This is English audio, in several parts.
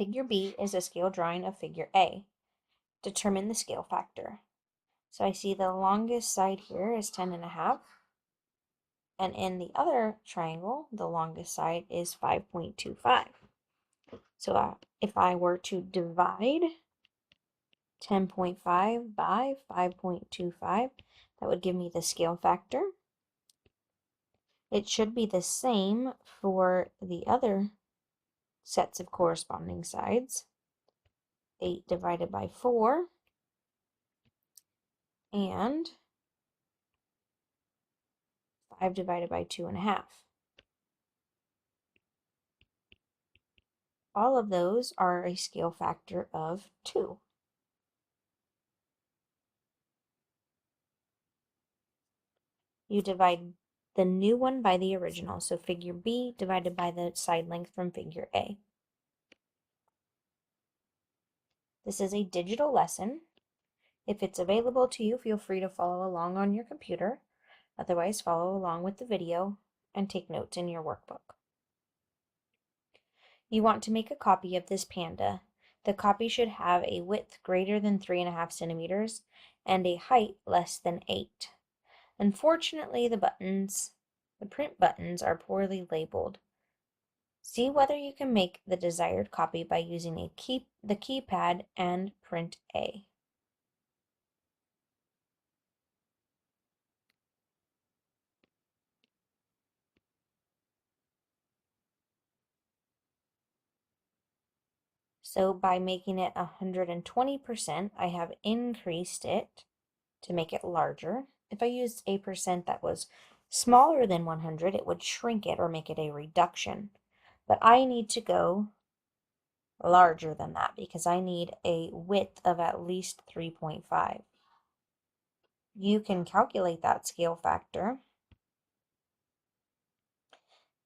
Figure B is a scale drawing of figure A. Determine the scale factor. So I see the longest side here is 10.5. And in the other triangle, the longest side is 5.25. So if I were to divide 10.5 by 5.25, that would give me the scale factor. It should be the same for the other sets of corresponding sides. 8 divided by 4 and 5 divided by 2.5. All of those are a scale factor of 2. You divide the new one by the original, so figure B divided by the side length from figure A. This is a digital lesson. If it's available to you, feel free to follow along on your computer. Otherwise, follow along with the video and take notes in your workbook. You want to make a copy of this panda. The copy should have a width greater than 3.5 centimeters and a height less than 8. Unfortunately, the print buttons are poorly labeled. See whether you can make the desired copy by using the keypad and print A. So by making it 120%, I have increased it to make it larger. If I used a percent that was smaller than 100, it would shrink it or make it a reduction. But I need to go larger than that because I need a width of at least 3.5. You can calculate that scale factor.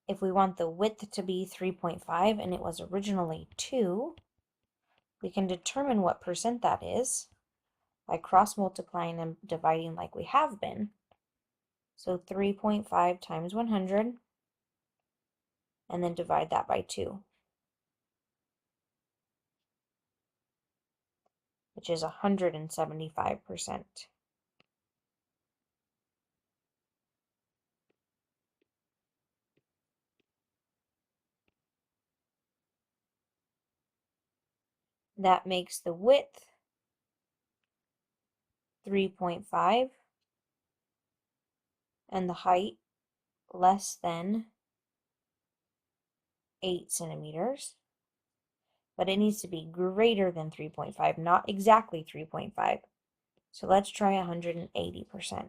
If we want the width to be 3.5 and it was originally 2, we can determine what percent that is by cross multiplying and dividing like we have been. So 3.5 times 100, and then divide that by 2, which is 175%. That makes the width 3.5 and the height less than 8 centimeters. But it needs to be greater than 3.5, not exactly 3.5. So let's try 180%.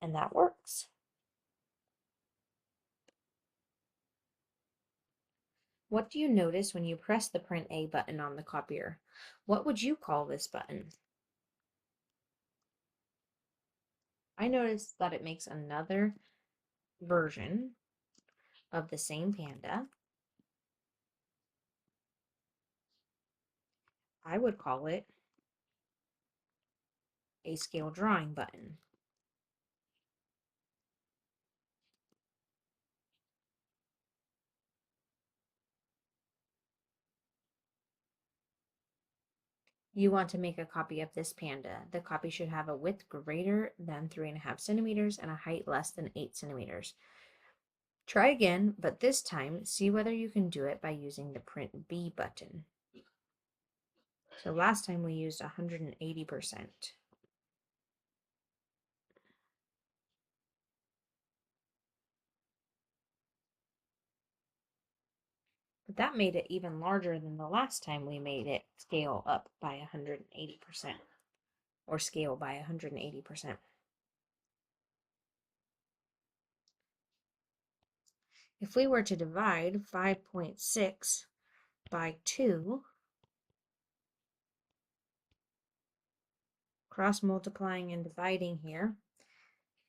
And that works. What do you notice when you press the print A button on the copier? What would you call this button? I noticed that it makes another version of the same panda. I would call it a scale drawing button. You want to make a copy of this panda. The copy should have a width greater than 3.5 centimeters and a height less than 8 centimeters. Try again, but this time see whether you can do it by using the print B button. So last time we used 180%. But that made it even larger than the last time we made it scale up by 180%, or scale by 180%. If we were to divide 5.6 by 2, cross multiplying and dividing here,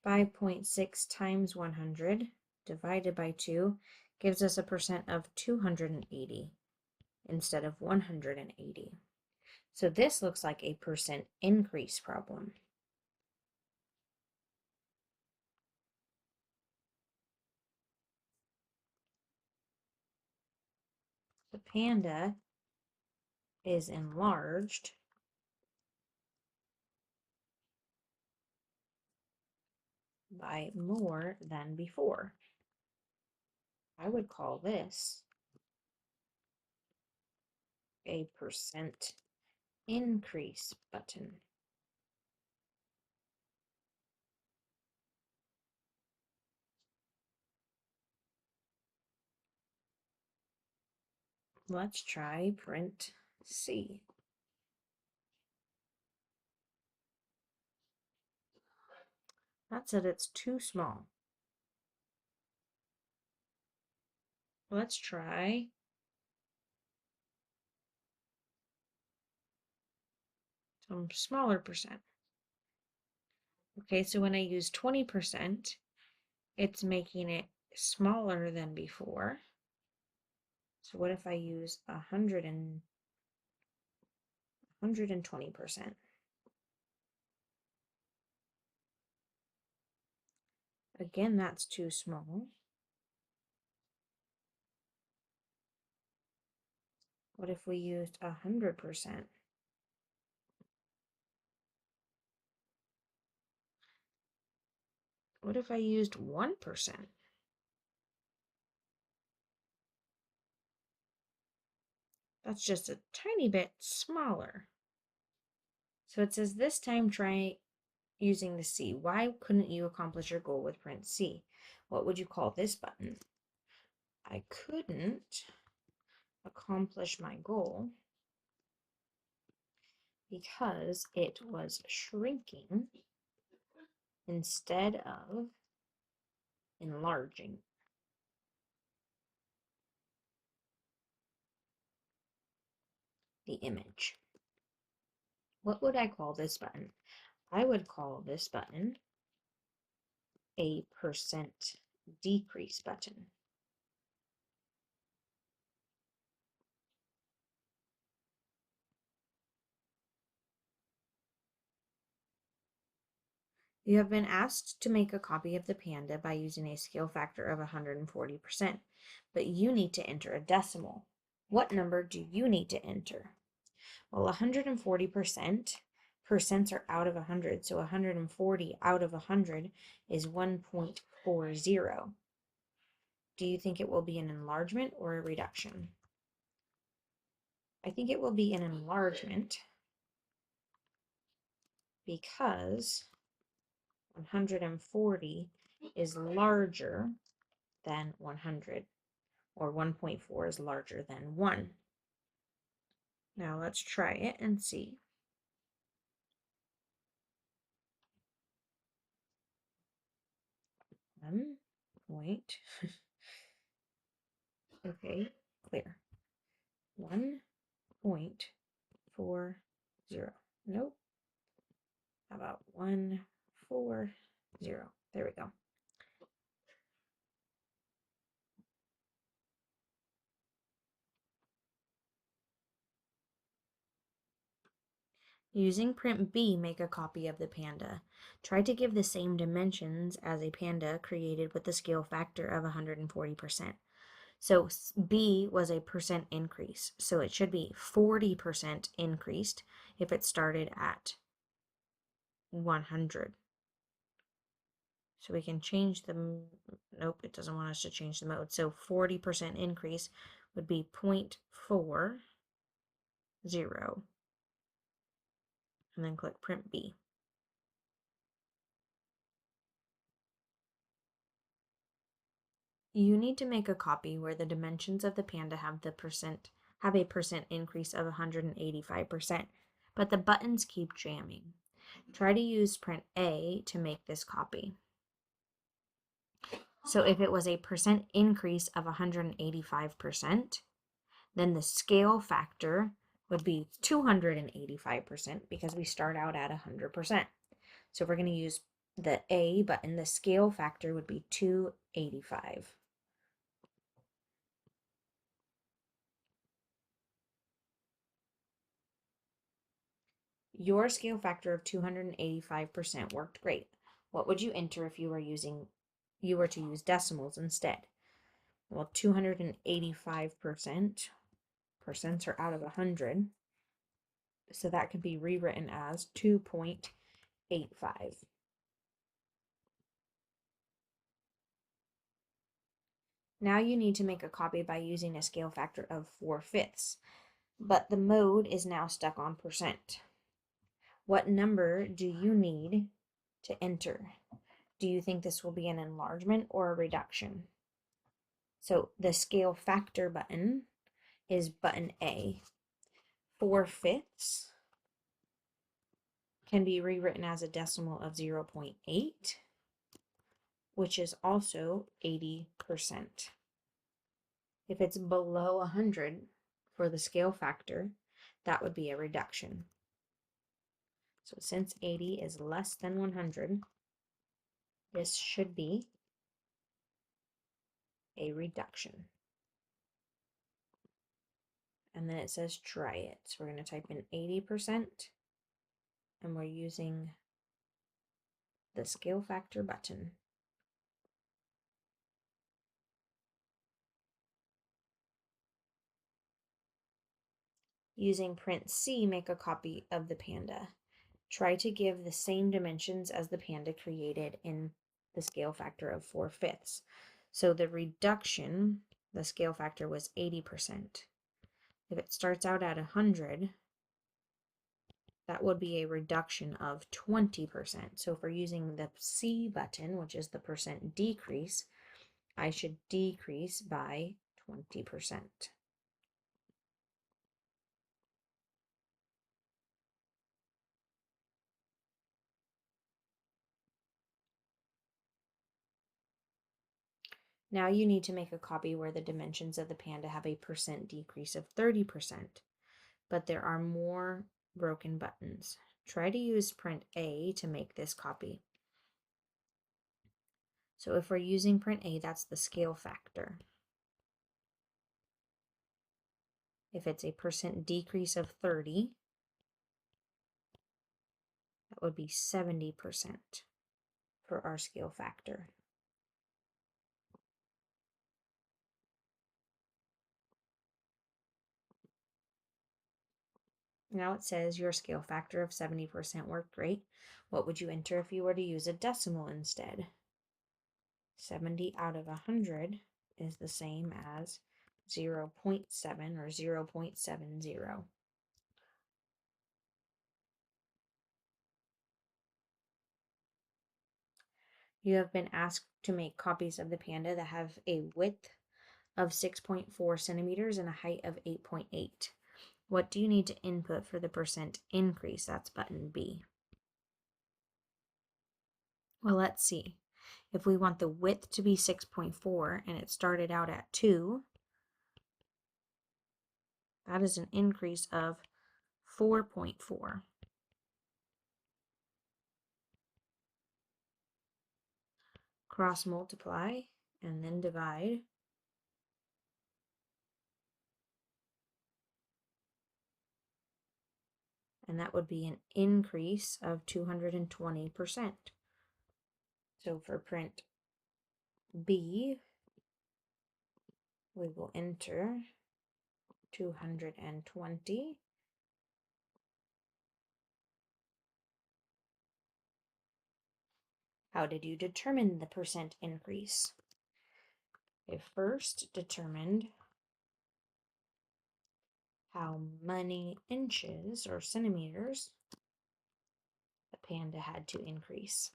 5.6 times 100 divided by 2 gives us a percent of 280 instead of 180. So this looks like a percent increase problem. The panda is enlarged by more than before. I would call this a percent increase button. Let's try print C. That said it's too small. Let's try some smaller percent. Okay, so when I use 20%, it's making it smaller than before. So what if I use 120%? Again, that's too small. What if we used 100%? What if I used 1%? That's just a tiny bit smaller. So it says this time try using the C. Why couldn't you accomplish your goal with print C? What would you call this button? I couldn't accomplish my goal because it was shrinking instead of enlarging. The image. What would I call this button? I would call this button a percent decrease button. You have been asked to make a copy of the panda by using a scale factor of 140%, but you need to enter a decimal. What number do you need to enter? Well, 140%, percents are out of 100, so 140 out of 100 is 1.40. Do you think it will be an enlargement or a reduction? I think it will be an enlargement because 140 is larger than 100, or 1.4 is larger than 1. Now let's try it and see. Point. Okay, clear. 1.40. Nope. How about 140? There we go. Using print B, make a copy of the panda. Try to give the same dimensions as a panda created with the scale factor of 140%. So B was a percent increase. So it should be 40% increased if it started at 100. So we can change the, nope, it doesn't want us to change the mode. So 40% increase would be 0.40. And then click print B. You need to make a copy where the dimensions of the panda have a percent increase of 185%, but the buttons keep jamming. Try to use print A to make this copy. So if it was a percent increase of 185%, then the scale factor would be 285% because we start out at 100%. So if we're going to use the A button, the scale factor would be 285. Your scale factor of 285% worked great. What would you enter if you were to use decimals instead? Well, 285% Percents are out of 100. So that can be rewritten as 2.85. Now you need to make a copy by using a scale factor of 4/5, but the mode is now stuck on percent. What number do you need to enter? Do you think this will be an enlargement or a reduction? So the scale factor button is button A. 4/5 can be rewritten as a decimal of 0.8, which is also 80%. If it's below 100 for the scale factor, that would be a reduction. So since 80 is less than 100, this should be a reduction. And then it says try it. So we're going to type in 80%, and we're using the scale factor button. Using print C, make a copy of the panda. Try to give the same dimensions as the panda created in the scale factor of 4/5. So the reduction, the scale factor was 80%. If it starts out at 100, that would be a reduction of 20%. So if we're using the C button, which is the percent decrease, I should decrease by 20%. Now you need to make a copy where the dimensions of the panda have a percent decrease of 30%, but there are more broken buttons. Try to use print A to make this copy. So if we're using print A, that's the scale factor. If it's a percent decrease of 30, that would be 70% for our scale factor. Now it says your scale factor of 70% worked great. What would you enter if you were to use a decimal instead? 70 out of 100 is the same as 0.7 or 0.70. You have been asked to make copies of the panda that have a width of 6.4 centimeters and a height of 8.8. What do you need to input for the percent increase? That's button B. Well, let's see. If we want the width to be 6.4 and it started out at 2, that is an increase of 4.4. Cross multiply and then divide. And that would be an increase of 220%. So for print B, we will enter 220. How did you determine the percent increase? I first determined how many inches or centimeters the panda had to increase.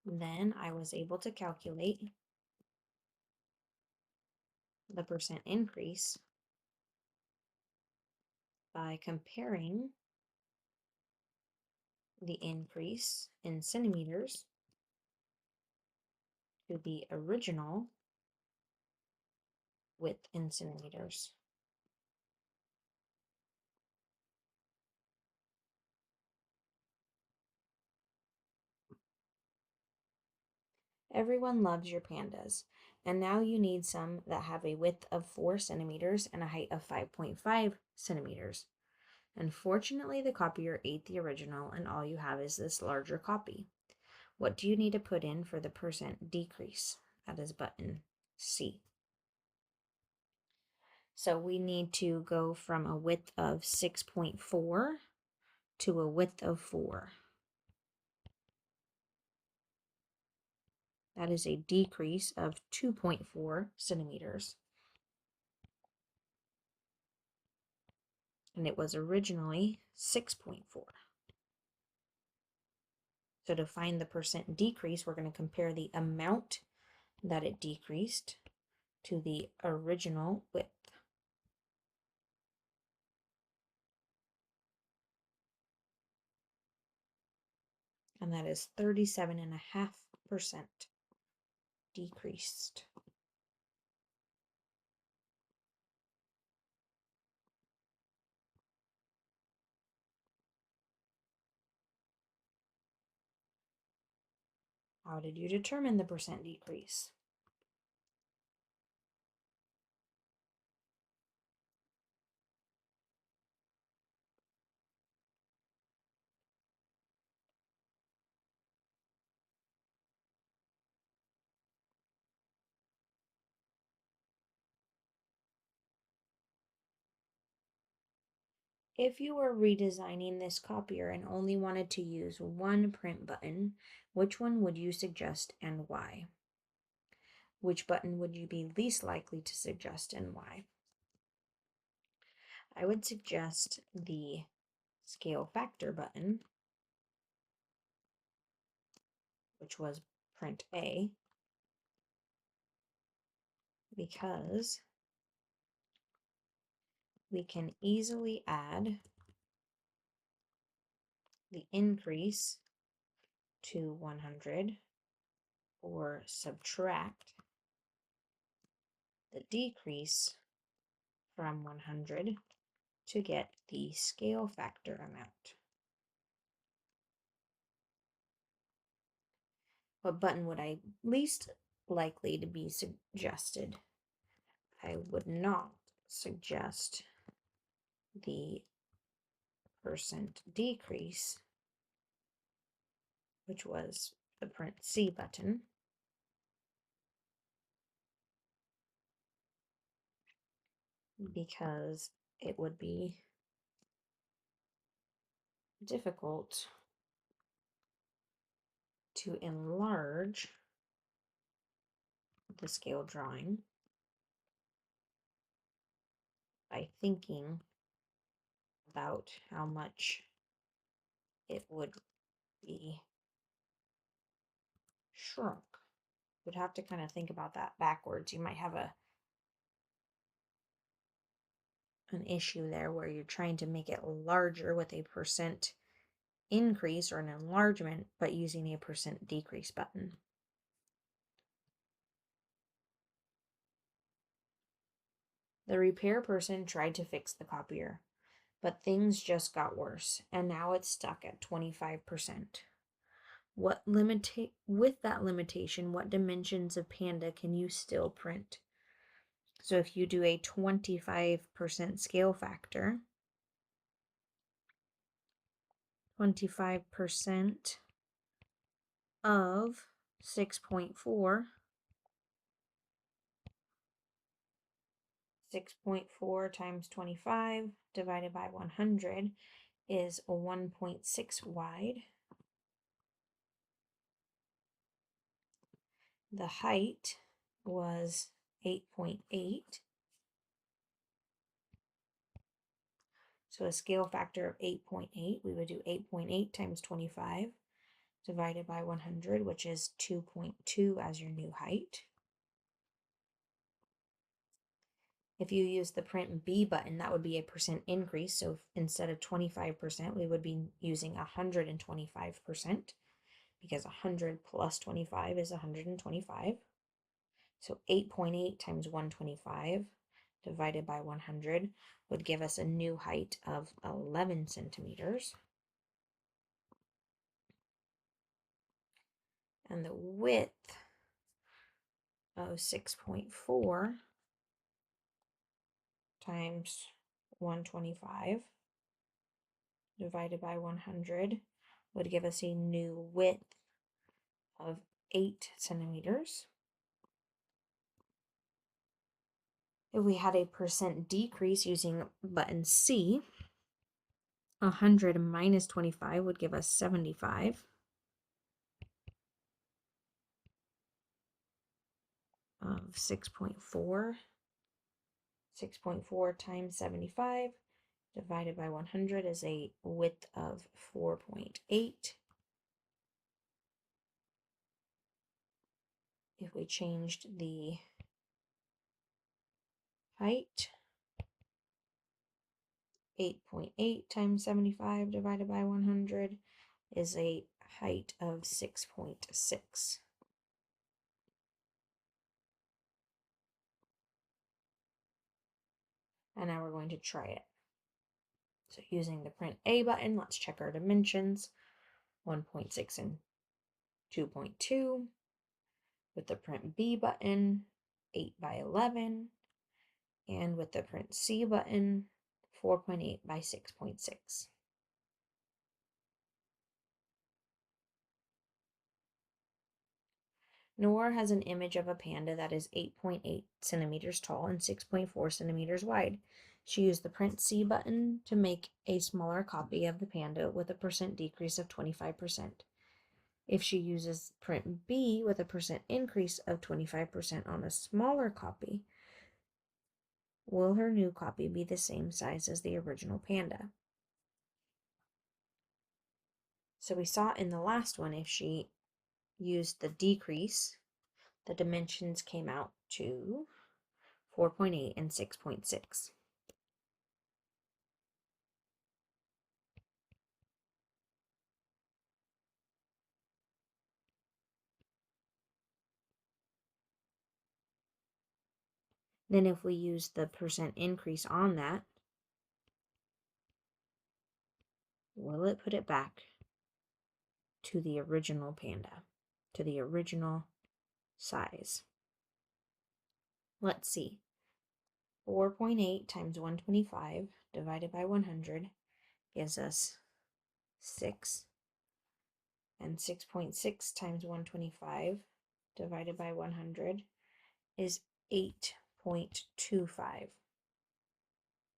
Then I was able to calculate the percent increase by comparing the increase in centimeters to the original width in centimeters. Everyone loves your pandas, and now you need some that have a width of 4 centimeters and a height of 5.5 centimeters. Unfortunately, the copier ate the original, and all you have is this larger copy. What do you need to put in for the percent decrease? That is button C. So we need to go from a width of 6.4 to a width of 4. That is a decrease of 2.4 centimeters. And it was originally 6.4. So to find the percent decrease, we're going to compare the amount that it decreased to the original width. And that is 37.5% decreased. How did you determine the percent decrease? If you were redesigning this copier and only wanted to use one print button, which one would you suggest and why? Which button would you be least likely to suggest and why? I would suggest the scale factor button, which was print A, because we can easily add the increase to 100 or subtract the decrease from 100 to get the scale factor amount. What button would I least likely to be suggested? I would not suggest the percent decrease, which was the print C button, because it would be difficult to enlarge the scale drawing by thinking about how much it would be shrunk. You'd have to kind of think about that backwards. You might have an issue there where you're trying to make it larger with a percent increase or an enlargement, but using a percent decrease button. The repair person tried to fix the copier, but things just got worse, and now it's stuck at 25%. With that limitation, what dimensions of Panda can you still print? So if you do a 25% scale factor, 25% of 6.4, 6.4 times 25 divided by 100 is 1.6 wide. The height was 8.8. So a scale factor of 8.8, we would do 8.8 times 25 divided by 100, which is 2.2 as your new height. If you use the print B button, that would be a percent increase. So instead of 25%, we would be using 125%, because 100 plus 25 is 125. So 8.8 times 125 divided by 100 would give us a new height of 11 centimeters. And the width of 6.4 times 125 divided by 100 would give us a new width of 8 centimeters. If we had a percent decrease using button C, 100 minus 25 would give us 75. Of 6.4. 6.4 times 75 divided by 100 is a width of 4.8. If we changed the height, 8.8 times 75 divided by 100 is a height of 6.6. And now we're going to try it. So using the print A button, let's check our dimensions. 1.6 and 2.2. With the print B button, 8 by 11. And with the print C button, 4.8 by 6.6. Noor has an image of a panda that is 8.8 centimeters tall and 6.4 centimeters wide. She used the print C button to make a smaller copy of the panda with a percent decrease of 25%. If she uses print B with a percent increase of 25% on a smaller copy, will her new copy be the same size as the original panda? So we saw in the last one, if she used the decrease, the dimensions came out to 4.8 and 6.6. Then if we use the percent increase on that, will it put it back to the original panda, to the original size? Let's see. 4.8 times 125 divided by 100 gives us 6. And 6.6 times 125 divided by 100 is 8.25.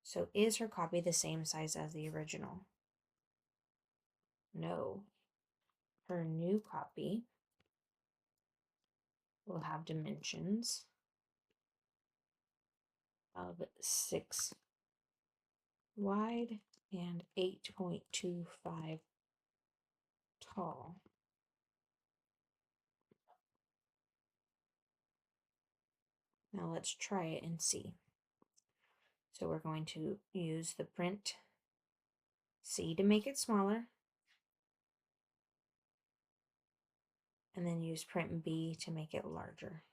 So is her copy the same size as the original? No. Her new copy will have dimensions of 6 wide and 8.25 tall. Now let's try it and see. So we're going to use the print C to make it smaller, and then use print B to make it larger.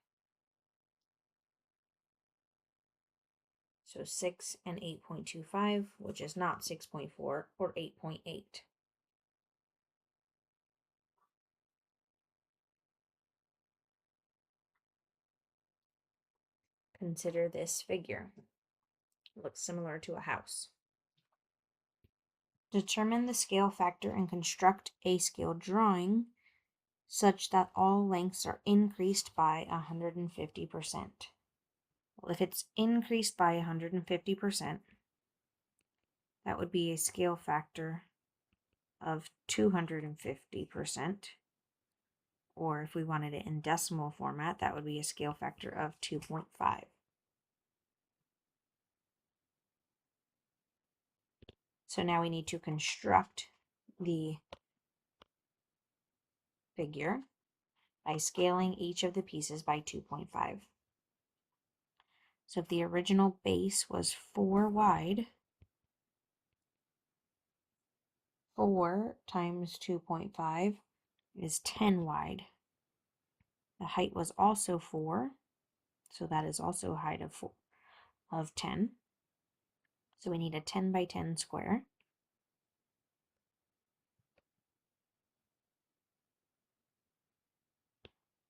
So 6 and 8.25, which is not 6.4 or 8.8. Consider this figure. It looks similar to a house. Determine the scale factor and construct a scale drawing such that all lengths are increased by 150%. Well, if it's increased by 150%, that would be a scale factor of 250%. Or if we wanted it in decimal format, that would be a scale factor of 2.5. So now we need to construct the figure by scaling each of the pieces by 2.5. So if the original base was 4 wide, 4 times 2.5 is 10 wide. The height was also 4, so that is also a height of 10. So we need a 10 by 10 square.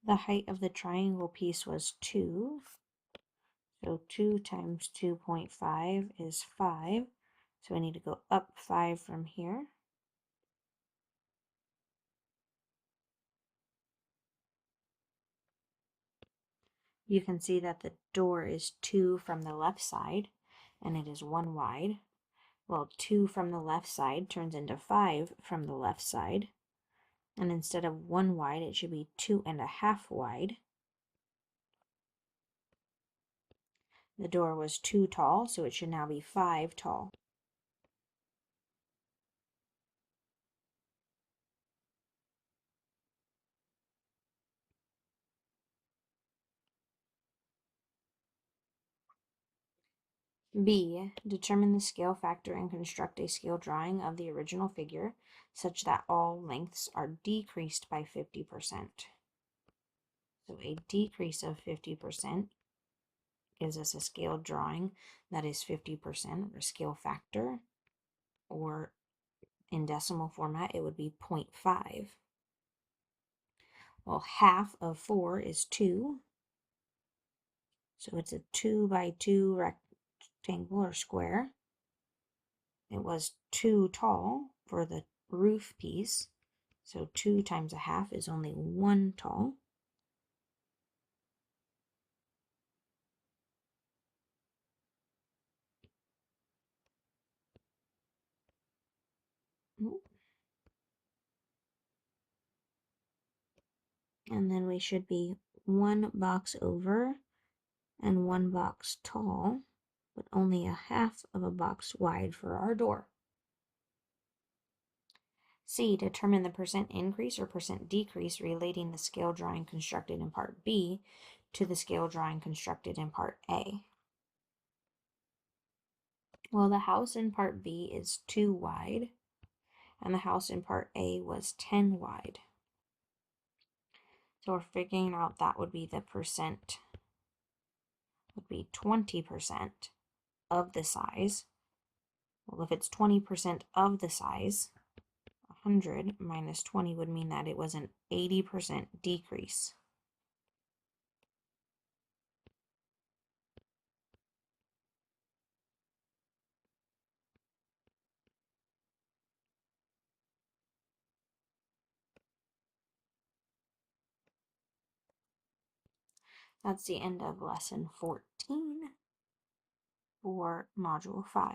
The height of the triangle piece was 2. So 2 times 2.5 is 5. So I need to go up 5 from here. you can see that the door is 2 from the left side, and it is 1 wide. Well, 2 from the left side turns into 5 from the left side. And instead of 1 wide, it should be 2.5 wide. The door was 2 tall, so it should now be 5 tall. B. Determine the scale factor and construct a scale drawing of the original figure such that all lengths are decreased by 50%. So a decrease of 50% gives us a scale drawing that is 50%, or scale factor, or in decimal format it would be 0.5. Well, half of 4 is 2, so it's a 2 by 2 rectangle or square. It was 2 tall for the roof piece, so 2 times a half is only 1 tall. And then we should be 1 box over and 1 box tall, but only a half of a box wide for our door. C. Determine the percent increase or percent decrease relating the scale drawing constructed in part B to the scale drawing constructed in part A. Well, the house in part B is 2 wide, and the house in part A was 10 wide. So we're figuring out that would be the percent, would be 20% of the size. Well, if it's 20% of the size, 100 minus 20 would mean that it was an 80% decrease. That's the end of lesson 14 for module 5.